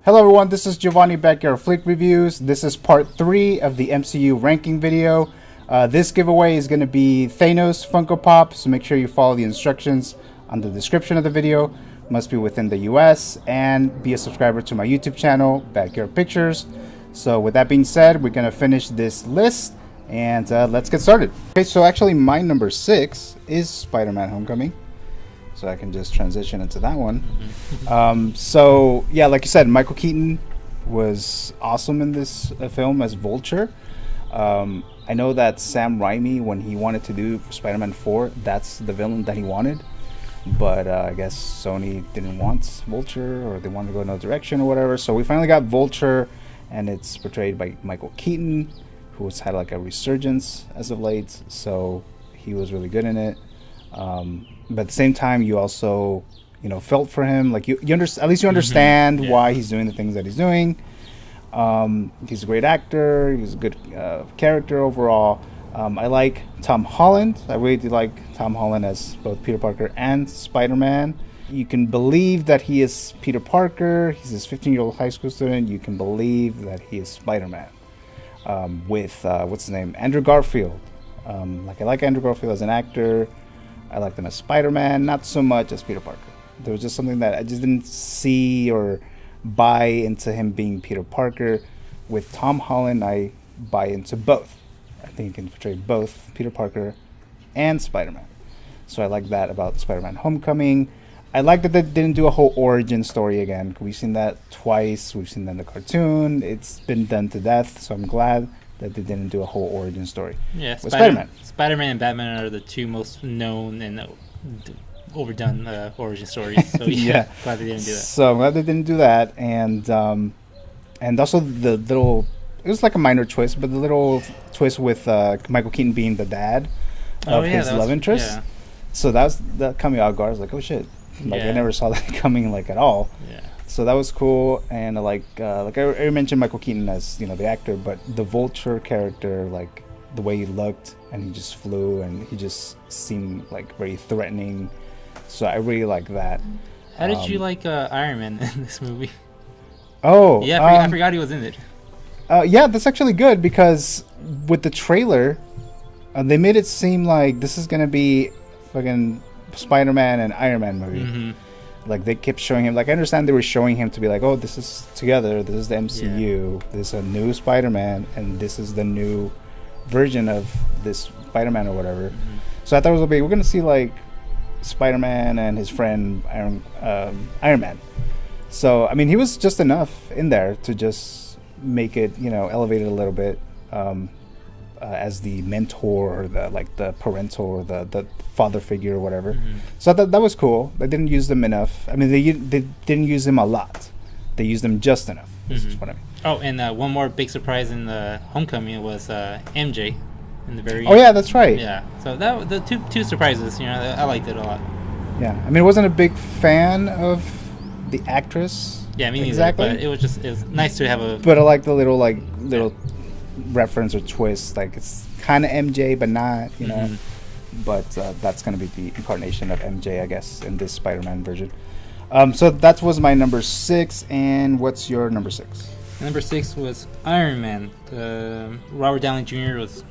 Hello everyone, this is Giovanni BackYard Flick Reviews. This is part 3 of the MCU ranking video. This giveaway is going to be Thanos Funko Pop, so make sure you follow the instructions on the description of the video. Must be within the US, and be a subscriber to my YouTube channel, BackYard Pictures. So with that being said, we're going to finish this list, and let's get started. Okay, so actually my number 6 is Spider-Man Homecoming. So I can just transition into that one. So yeah, like you said, Michael Keaton was awesome in this film as Vulture. I know that Sam Raimi, when he wanted to do Spider-Man 4, that's the villain that he wanted. But I guess Sony didn't want Vulture, or they wanted to go another direction or whatever. So we finally got Vulture, and it's portrayed by Michael Keaton, who's had like a resurgence as of late. So he was really good in it. But at the same time, you also, felt for him. Like at least you understand why he's doing the things that he's doing. He's a great actor. He's a good character overall. I like Tom Holland. I really do like Tom Holland as both Peter Parker and Spider-Man. You can believe that he is Peter Parker. He's this 15-year-old high school student. You can believe that he is Spider-Man. With what's his name, Andrew Garfield. I like Andrew Garfield as an actor. I liked him as Spider-Man, not so much as Peter Parker. There was just something that I just didn't see or buy into him being Peter Parker. With Tom Holland, I buy into both. I think he can portray both Peter Parker and Spider-Man. So I like that about Spider-Man Homecoming. I like that they didn't do a whole origin story again. We've seen that twice. We've seen that in the cartoon. It's been done to death, so I'm glad that they didn't do a whole origin story. Yeah, with Spider-Man. Spider-Man and Batman are the two most known and overdone origin stories. So yeah, glad they didn't do that. So I'm glad they didn't do that, and also the little, it was like a minor twist, but the little twist with Michael Keaton being the dad of his love interest. Yeah. So that caught me off guard. I was like, oh shit, I never saw that coming at all. Yeah. So that was cool, and I already mentioned Michael Keaton as the actor, but the Vulture character, like the way he looked, and he just flew, and he just seemed like very threatening. So I really like that. How did you like Iron Man in this movie? Oh, yeah, I forgot he was in it. Yeah, that's actually good, because with the trailer, they made it seem like this is gonna be fucking Spider-Man and Iron Man movie. Mm-hmm. Like they kept showing him. Like I understand they were showing him to be like, oh, this is together. This is the MCU. Yeah. This is a new Spider-Man, and this is the new version of this Spider-Man or whatever. Mm-hmm. So I thought it was gonna be, we're gonna see like Spider-Man and his friend Iron Man. So I mean, he was just enough in there to just make it, elevate it a little bit. As the mentor, or the parental, or the father figure or whatever. Mm-hmm. So I thought that was cool. They didn't use them enough. I mean, they didn't use them a lot. They used them just enough. This is what I mean. Oh, and one more big surprise in the Homecoming was MJ in the very end. Oh yeah, that's right. Yeah. So that the two surprises. I liked it a lot. Yeah. I mean, I wasn't a big fan of the actress. Yeah, me neither. Exactly. But it was nice to have a. But I like the little reference or twist, like it's kind of MJ but not, but that's going to be the incarnation of MJ, I guess, in this Spider-Man version. So that was my number 6, and what's your number 6? Number 6 was Iron Man. Robert Downey Jr. was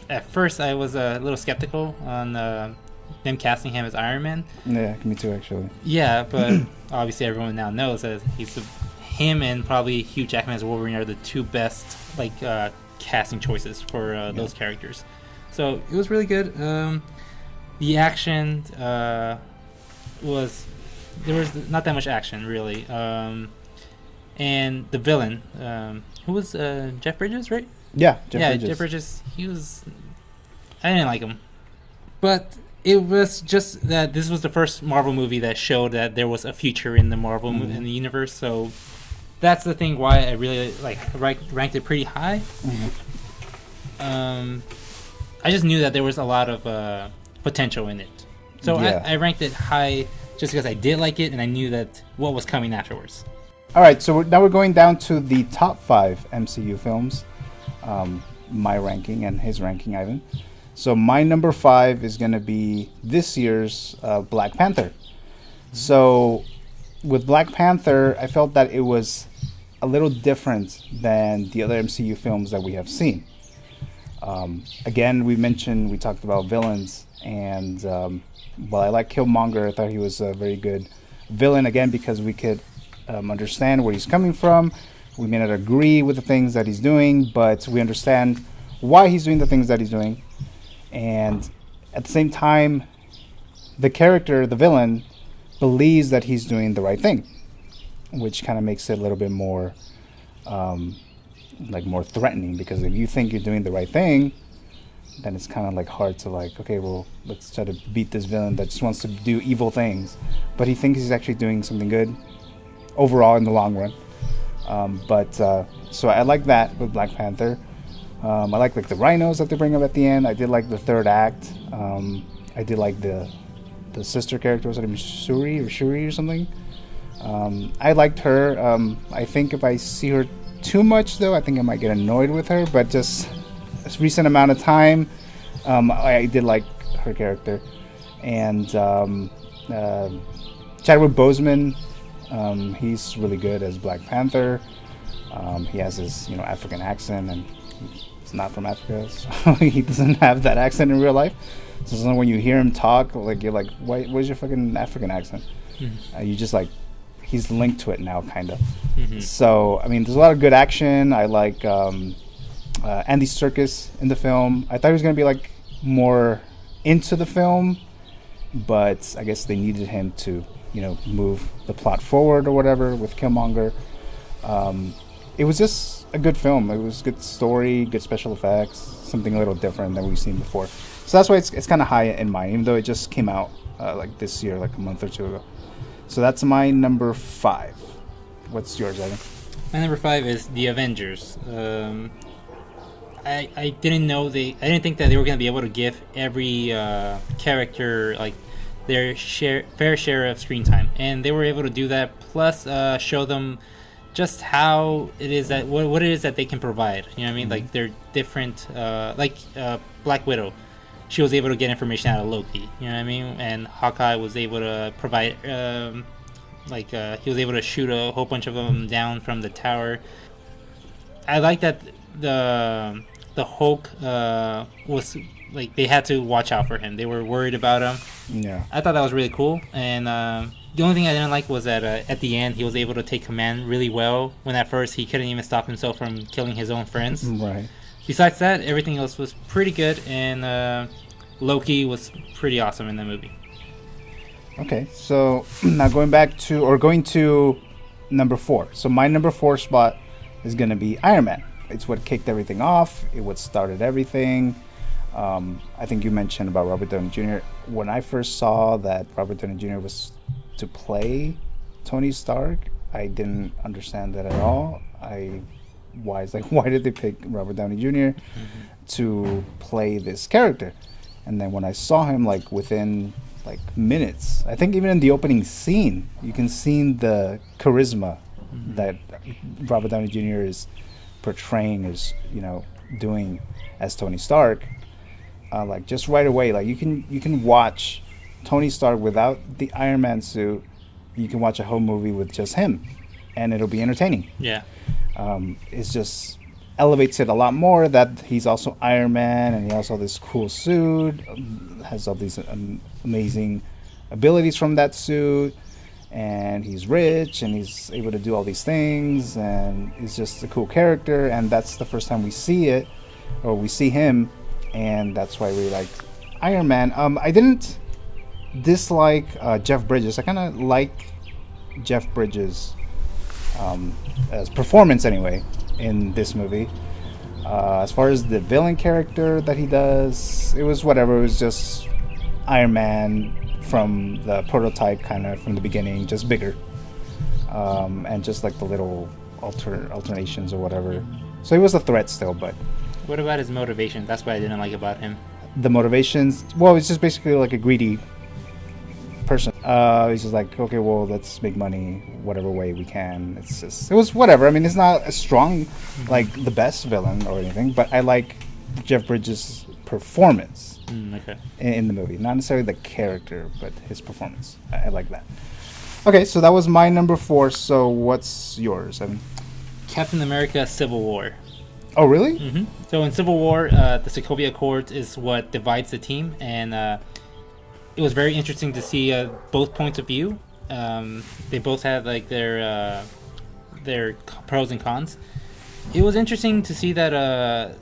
at first I was a little skeptical on them casting him as Iron Man. Yeah, me too, actually. Yeah, but obviously everyone now knows that him and probably Hugh Jackman as Wolverine are the two best casting choices for those characters. So it was really good. The action there was not that much action really, and the villain who was Jeff Bridges, right? Yeah, Jeff Bridges. I didn't like him, but it was just that this was the first Marvel movie that showed that there was a future in the Marvel in the universe. So that's the thing why I really ranked it pretty high. Mm-hmm. I just knew that there was a lot of potential in it, so I ranked it high just because I did like it and I knew that what was coming afterwards. All right, so now we're going down to the top 5 MCU films, my ranking and his ranking, Ivan. So my number 5 is going to be this year's Black Panther. So with Black Panther, I felt that it was a little different than the other MCU films that we have seen. Again, we talked about villains, and while I like Killmonger, I thought he was a very good villain, again, because we could understand where he's coming from. We may not agree with the things that he's doing, but we understand why he's doing the things that he's doing. And at the same time, the character, the villain, believes that he's doing the right thing, which kind of makes it a little bit more more threatening, because if you think you're doing the right thing, then it's kind of like hard to like, okay, well, let's try to beat this villain that just wants to do evil things, but he thinks he's actually doing something good overall in the long run. So I like that with Black Panther. I like the rhinos that they bring up at the end. I did like the third act. I did like the sister character. Was her name Shuri or something? I liked her. I think if I see her too much, though, I think I might get annoyed with her. But just a recent amount of time, I did like her character. And Chadwick Boseman, he's really good as Black Panther. He has his African accent, and he's not from Africa, so he doesn't have that accent in real life. So when you hear him talk, like you're like, where's your fucking African accent? Mm-hmm. You just like, he's linked to it now, kind of. Mm-hmm. So I mean, there's a lot of good action. I like Andy Serkis in the film. I thought he was gonna be like more into the film, but I guess they needed him to move the plot forward or whatever with Killmonger. It was just a good film. It was good story, good special effects, something a little different than we've seen before. So that's why it's kind of high in mine, even though it just came out like this year, like a month or two ago. So that's my number 5. What's yours, Evan? My number 5 is The Avengers. I didn't think that they were going to be able to give every character like their fair share of screen time, and they were able to do that. Plus, show them just how it is that what it is that they can provide. You know what I mean? Mm-hmm. Like they're different. Black Widow, she was able to get information out of Loki. You know what I mean? And Hawkeye was able to provide. He was able to shoot a whole bunch of them down from the tower. I like that the Hulk was like they had to watch out for him. They were worried about him. Yeah, I thought that was really cool. And the only thing I didn't like was that at the end he was able to take command really well. When at first he couldn't even stop himself from killing his own friends. Right. Besides that, everything else was pretty good, and Loki was pretty awesome in the movie. Okay, so now going to number 4. So my number 4 spot is going to be Iron Man. It's what kicked everything off. It what started everything. I think you mentioned about Robert Downey Jr. When I first saw that Robert Downey Jr. was to play Tony Stark, I didn't understand that at all. Why did they pick Robert Downey Jr. to play this character? And then when I saw him like within like minutes, I think even in the opening scene, you can see the charisma that Robert Downey Jr. is portraying, is doing as Tony Stark. Like just right away, like you can watch Tony Stark without the Iron Man suit. You can watch a whole movie with just him, and it'll be entertaining. Yeah. It's just elevates it a lot more that he's also Iron Man, and he also has this cool suit, has all these amazing abilities from that suit, and he's rich, and he's able to do all these things, and he's just a cool character. And that's the first time we see him, and that's why we liked Iron Man. I didn't dislike Jeff Bridges. I kind of like Jeff Bridges as performance anyway in this movie. As far as the villain character that he does, it was whatever. It was just Iron Man from the prototype, kind of from the beginning, just bigger, and just like the little alternations or whatever. So he was a threat still, but. What about his motivation? That's what I didn't like about him. The motivations, well, it's just basically like a greedy person. He's just like, okay, well, let's make money whatever way we can. It was whatever. I mean, it's not a strong, like the best villain or anything, but I like Jeff Bridges' performance in the movie. Not necessarily the character, but his performance. I like that. Okay, so that was my number 4. So what's yours, Evan? Captain America: Civil War. Oh, really? So in Civil War, the Sokovia Accords is what divides the team, and it was very interesting to see both points of view. They both had like their pros and cons. It was interesting to see that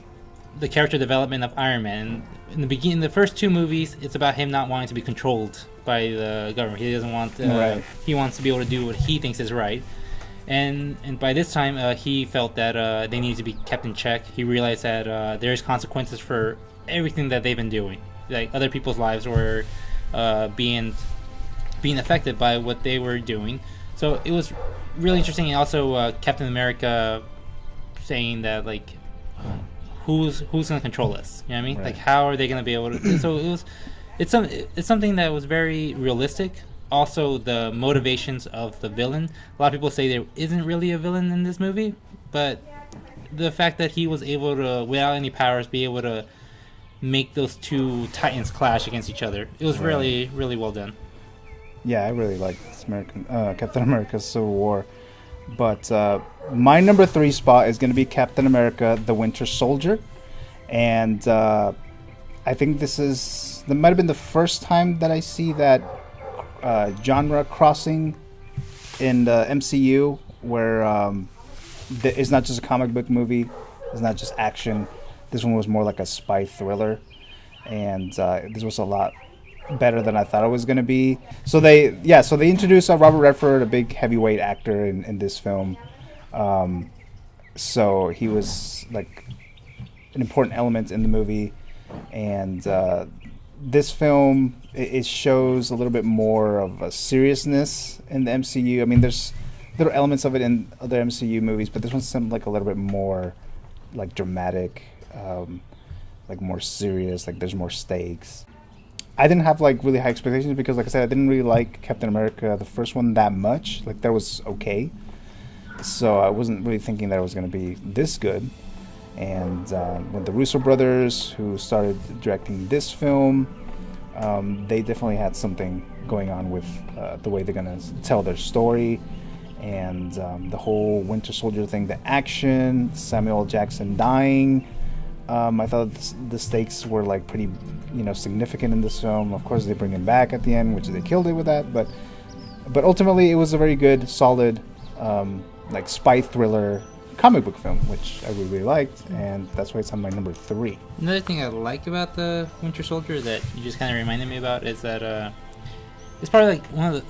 the character development of Iron Man. In the beginning, the first 2 movies, it's about him not wanting to be controlled by the government. He doesn't want. Right. He wants to be able to do what he thinks is right. And by this time, he felt that they needed to be kept in check. He realized that there's consequences for everything that they've been doing. Like other people's lives were being affected by what they were doing. So it was really interesting. And also Captain America saying that like, who's going to control us? You know what I mean? Right. Like, how are they going to be able to? So it's something that was very realistic. Also, the motivations of the villain. A lot of people say there isn't really a villain in this movie, but the fact that he was able to, without any powers, be able to make those 2 titans clash against each other, it was really, really well done. Yeah, I really like Captain America: Civil War. But my number 3 spot is going to be Captain America: The Winter Soldier, and I think that might have been the first time that I see that genre crossing in the MCU, where it's not just a comic book movie, it's not just action. This one was more like a spy thriller, and this was a lot better than I thought it was going to be. So they introduced Robert Redford, a big heavyweight actor in this film. So he was like an important element in the movie, and this film it shows a little bit more of a seriousness in the MCU. I mean, there's little elements of it in other MCU movies, but this one seemed like a little bit more like dramatic, like more serious. Like there's more stakes. I didn't have like really high expectations because, like I said, I didn't really like Captain America, the first one, that much. Like that was okay, so I wasn't really thinking that it was going to be this good. And when the Russo brothers, who started directing this film, they definitely had something going on with the way they're going to tell their story, and the whole Winter Soldier thing, the action, Samuel L. Jackson dying. I thought the stakes were like pretty, significant in this film. Of course, they bring him back at the end, which they killed it with that. But ultimately, it was a very good, solid, like spy thriller comic book film, which I really liked, and that's why it's on my number 3. Another thing I like about the Winter Soldier that you just kind of reminded me about is that it's probably like one of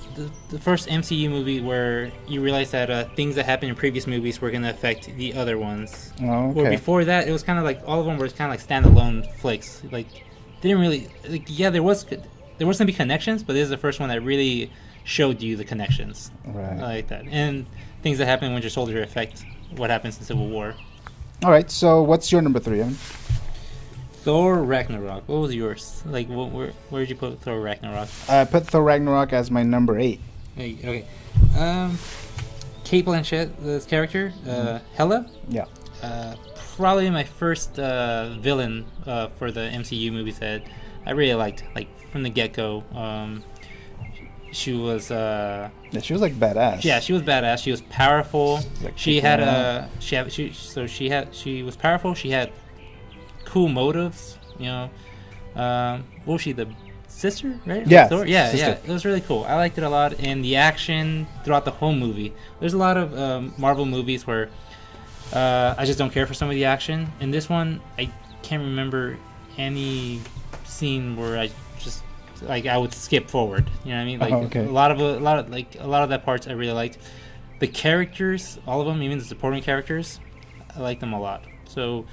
the first MCU movie where you realize that things that happened in previous movies were going to affect the other ones. Oh, okay. Where before that, it was kind of like all of them were kind of like standalone flicks. Like, didn't really like. Yeah, there was going to be connections, but this is the first one that really showed you the connections. Right. I like that, and things that happen in Winter Soldier affect what happens in Civil War. All right. So, what's your number 3, Evan? Thor Ragnarok. What was yours? Like, where did you put Thor Ragnarok? I put Thor Ragnarok as my number 8. Okay. Kate Blanchett, this character, Hela. Yeah. Probably my first villain for the MCU movies that I really liked. Like from the get-go, she was. Yeah, she was like badass. Yeah, she was badass. She was powerful. Like She was powerful. She had cool motives. What was she, the sister, right? Yeah, Thor? Yeah, sister. yeah. It was really cool. I liked it a lot, and the action throughout the whole movie. There's a lot of Marvel movies where I just don't care for some of the action. In this one, I can't remember any scene where I just I would skip forward. You know what I mean? Like okay. a lot of that parts I really liked. The characters, all of them, even the supporting characters, I liked them a lot. So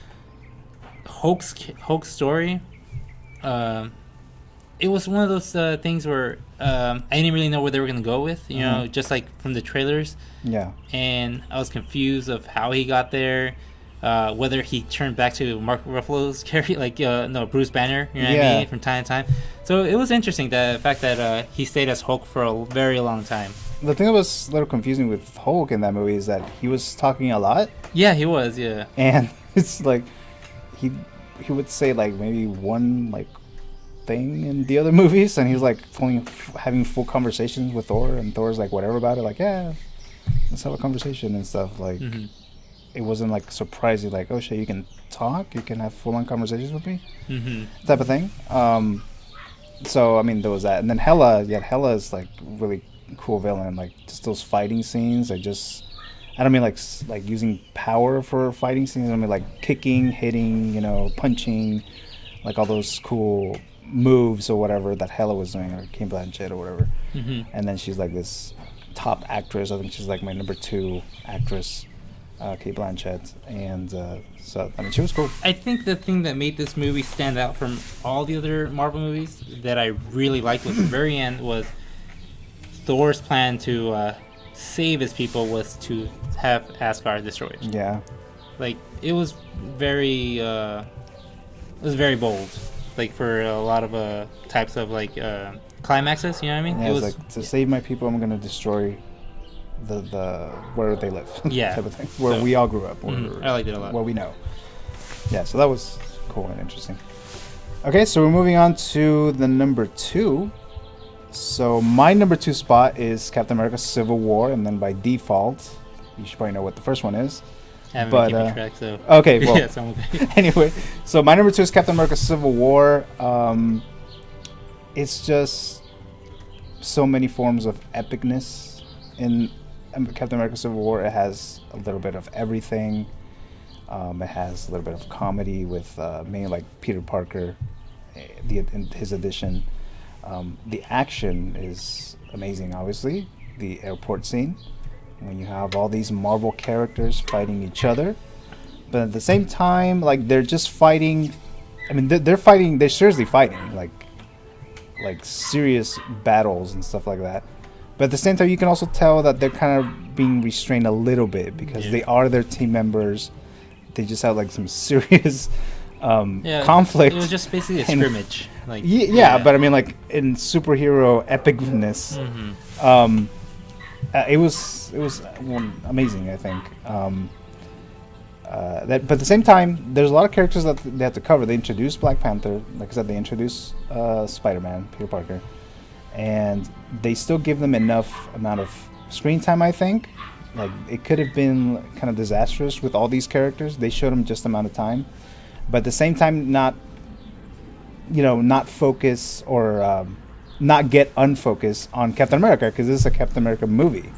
Hulk's story, it was one of those things where I didn't really know where they were gonna go with, just like from the trailers. Yeah. And I was confused of how he got there, whether he turned back to Mark Ruffalo's character, Bruce Banner, you know what I mean, from time to time. So it was interesting, the fact that he stayed as Hulk for a very long time. The thing that was a little confusing with Hulk in that movie is that he was talking a lot. Yeah, he was. Yeah. And it's like he would say like maybe one like thing in the other movies, and he's like having full conversations with Thor, and Thor's like whatever about it, like yeah, let's have a conversation and stuff. Like it wasn't like surprising, like oh shit, you can talk, you can have full on conversations with me, type of thing. So I mean there was that, and then Hela is like really cool villain, like just those fighting scenes. I don't mean like using power for fighting scenes. I mean like kicking, hitting, punching, like all those cool moves or whatever that Hela was doing, or Kate Blanchett or whatever. And then she's like this top actress. I think she's like my number 2 actress, Kate Blanchett, and so I mean she was cool. I think the thing that made this movie stand out from all the other Marvel movies that I really liked was the very end was Thor's plan to save his people was to have Asgard destroyed. Yeah, like it was very bold, like for a lot of types of like climaxes. You know what I mean? Yeah, it was like to save my people, I'm gonna destroy the where they live. Yeah, type of thing. Where we all grew up. I liked it a lot. What we know. Yeah, so that was cool and interesting. Okay, so we're moving on to the number 2. So my number 2 spot is Captain America: Civil War, and then by default, you should probably know what the first one is. I haven't been keeping track, so okay. Well, yeah, so I'm okay. Anyway, so my number 2 is Captain America: Civil War. It's just so many forms of epicness in Captain America: Civil War. It has a little bit of everything. It has a little bit of comedy with mainly like Peter Parker, his addition. The action is amazing, obviously. The airport scene, when you have all these Marvel characters fighting each other, but at the same time, like they're just fighting. I mean, they're fighting. They're seriously fighting, like serious battles and stuff like that. But at the same time, you can also tell that they're kind of being restrained a little bit because they are their team members. They just have like some serious conflict. It was just basically a scrimmage. Like but I mean, like in superhero epicness, it was amazing. I think. But at the same time, there's a lot of characters that they had to cover. They introduced Black Panther, like I said. They introduced Spider-Man, Peter Parker, and they still give them enough amount of screen time. I think. Like it could have been kind of disastrous with all these characters. They showed them just amount of time, but at the same time, not focus or not get unfocused on Captain America, because this is a Captain America movie.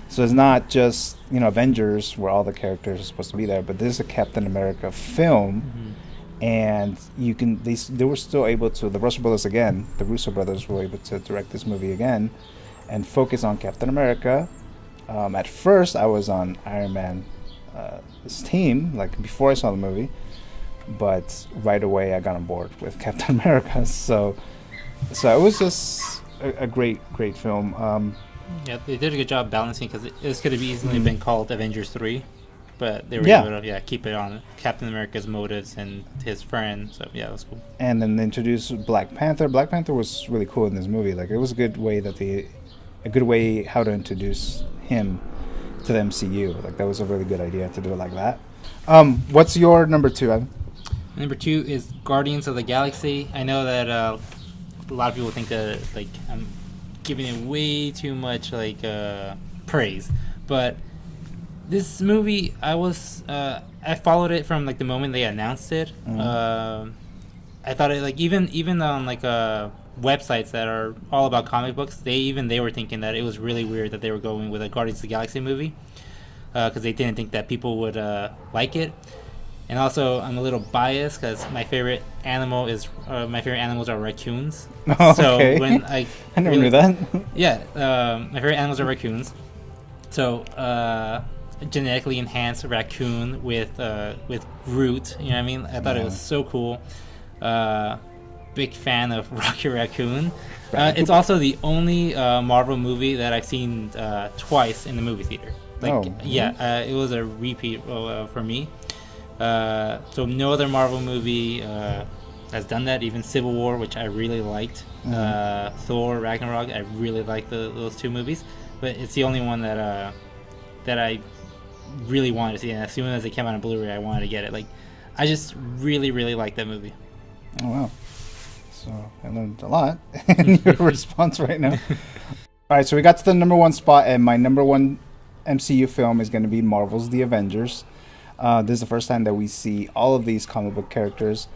So it's not just Avengers where all the characters are supposed to be there, but this is a Captain America film, and they were still able to, the Russo brothers were able to direct this movie again and focus on Captain America. At first, I was on Iron Man's team, like before I saw the movie, but right away I got on board with Captain America. So it was just a great film. Yeah, they did a good job balancing, because this could have easily been called Avengers 3, but they were able to keep it on Captain America's motives and his friend. So yeah, that was cool. And then they introduced Black Panther. Black Panther was really cool in this movie. Like it was a good way how to introduce him to the MCU. Like that was a really good idea to do it like that. What's your number 2, Evan? Number 2 is Guardians of the Galaxy. I know that a lot of people think that like I'm giving it way too much like praise, but this movie I followed it from like the moment they announced it. I thought it like even on like websites that are all about comic books, they were thinking that it was really weird that they were going with a Guardians of the Galaxy movie, because they didn't think that people would like it. And also, I'm a little biased because my favorite animals are raccoons. Oh, so okay. when I never knew that. Yeah, my favorite animals are raccoons. So genetically enhanced raccoon with Groot. You know what I mean? I thought it was so cool. Big fan of Rocket Raccoon. It's also the only Marvel movie that I've seen twice in the movie theater. It was a repeat for me. So no other Marvel movie has done that. Even Civil War, which I really liked, Thor Ragnarok, I really liked those 2 movies. But it's the only one that I really wanted to see. And as soon as it came out on Blu-ray, I wanted to get it. Like, I just really, really liked that movie. Oh wow! So I learned a lot in your response right now. All right, so we got to the number one spot, and my number one MCU film is going to be Marvel's The Avengers. This is the first time that we see all of these comic book characters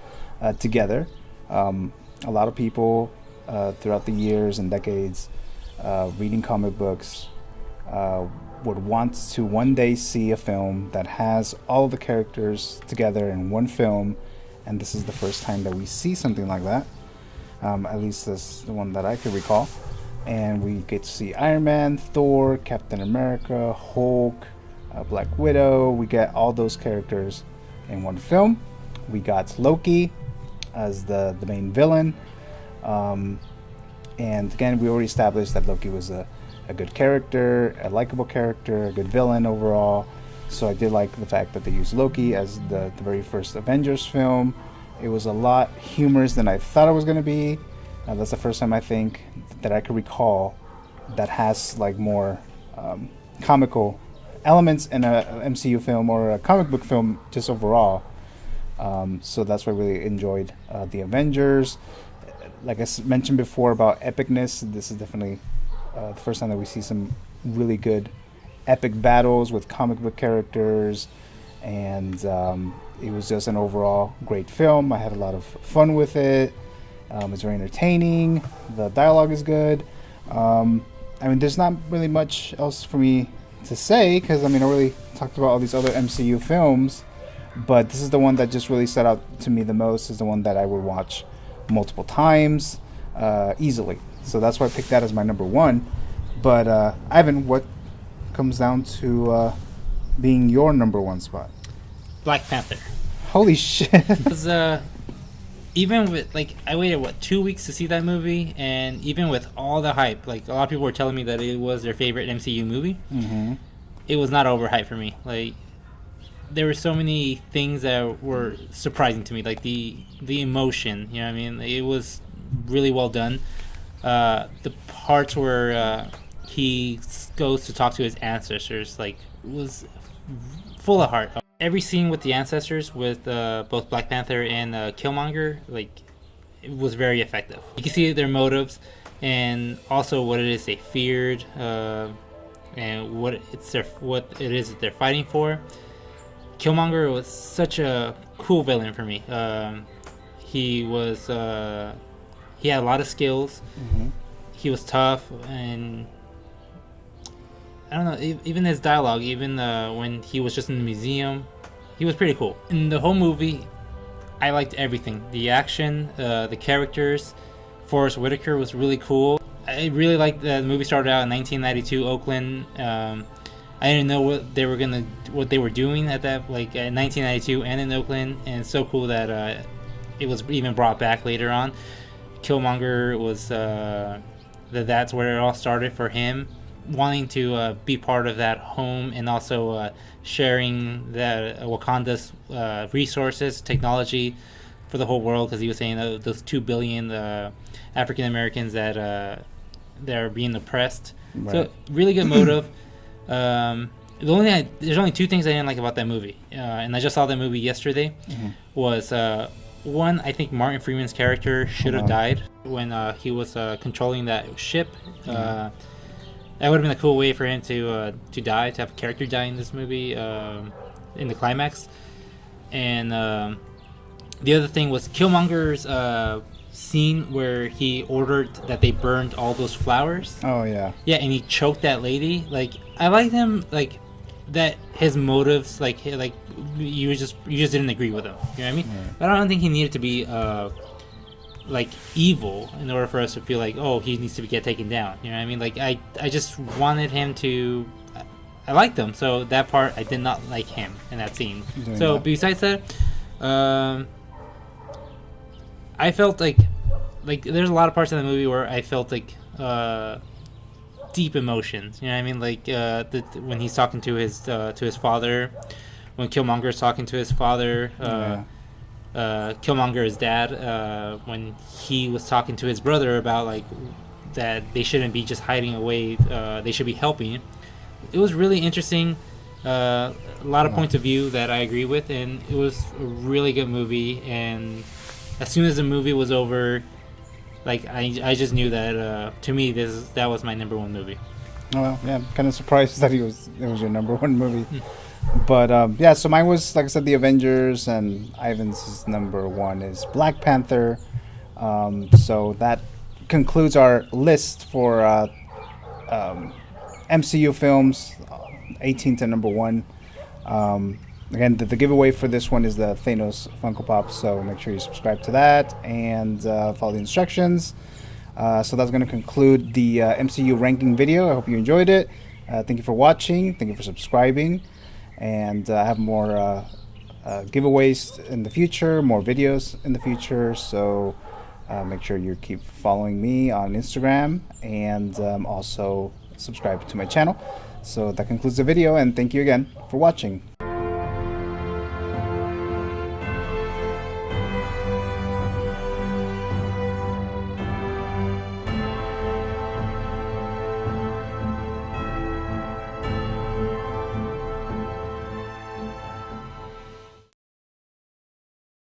together. A lot of people throughout the years and decades reading comic books would want to one day see a film that has all the characters together in one film, and this is the first time that we see something like that. At least that's the one that I could recall. And we get to see Iron Man, Thor, Captain America, Hulk, Black Widow. We get all those characters in one film. We got Loki as the main villain. And again, we already established that Loki was a good character, a likable character, a good villain overall. So I did like the fact that they used Loki as the very first Avengers film. It was a lot humorous than I thought it was going to be. That's the first time I think that I could recall that has like more comical elements in a MCU film or a comic book film just overall. So that's why I really enjoyed The Avengers. Like I mentioned before about epicness, this is definitely the first time that we see some really good epic battles with comic book characters, and it was just an overall great film. I had a lot of fun with it. It's very entertaining. The dialogue is good. I mean, there's not really much else for me to say because, I mean, I already talked about all these other MCU films, but this is the one that just really stood out to me the most. This is the one that I would watch multiple times easily. So that's why I picked that as my number one. But Ivan, what comes down to being your number one spot? Black Panther. Holy shit. Because even with, like, I waited 2 weeks to see that movie, and even with all the hype, like, a lot of people were telling me that it was their favorite MCU movie. Mm-hmm. It was not overhyped for me. Like, there were so many things that were surprising to me, like the emotion, you know what I mean? It was really well done. The parts where he goes to talk to his ancestors, like, was full of heart. Every scene with the ancestors, with both Black Panther and Killmonger, like, it was very effective. You can see their motives, and also what it is they feared, and what it is that they're fighting for. Killmonger was such a cool villain for me. He had a lot of skills. Mm-hmm. He was tough, and I don't know, even his dialogue, even when he was just in the museum, he was pretty cool. In the whole movie, I liked everything. The action, the characters. Forrest Whitaker was really cool. I really liked that the movie started out in 1992 Oakland. I didn't know what they were doing at that, like, in 1992 and in Oakland, and it's so cool that it was even brought back later on. Killmonger was that's where it all started for him, wanting to be part of that home, and also sharing that Wakanda's resources, technology for the whole world, because he was saying those 2 billion African Americans that are being oppressed. Right. So really good motive. There's only 2 things I didn't like about that movie, and I just saw that movie yesterday. Mm-hmm. Was one, I think Martin Freeman's character should have died when he was controlling that ship. Mm-hmm. That would have been a cool way for him to die, to have a character die in this movie in the climax. And the other thing was Killmonger's scene where he ordered that they burned all those flowers. Oh yeah. Yeah, and he choked that lady. Like, I liked him, like, that his motives, like you just didn't agree with him. You know what I mean? Right. But I don't think he needed to be like evil in order for us to feel like, oh, he needs to get taken down. You know what I mean? Like, I just wanted him to. I liked him, so that part I did not like him in that scene. So besides that, I felt like there's a lot of parts of the movie where I felt like deep emotions. You know what I mean? Like when he's talking to his father, when Killmonger's talking to his father, Killmonger's dad, when he was talking to his brother about, like, that they shouldn't be just hiding away, they should be helping. It was really interesting. A lot of points of view that I agree with, and it was a really good movie. And as soon as the movie was over, like I just knew that to me that was my number one movie. Oh, well, yeah, I'm kind of surprised that it was your number one movie. But yeah, so mine was, like I said, The Avengers, and Ivan's number one is Black Panther. So that concludes our list for MCU films, 18 to number one. Again, the giveaway for this one is the Thanos Funko Pop, so make sure you subscribe to that and follow the instructions. So that's going to conclude the MCU ranking video. I hope you enjoyed it. Thank you for watching. Thank you for subscribing. And I have more giveaways in the future, more videos in the future. So make sure you keep following me on Instagram and also subscribe to my channel. So that concludes the video, and thank you again for watching.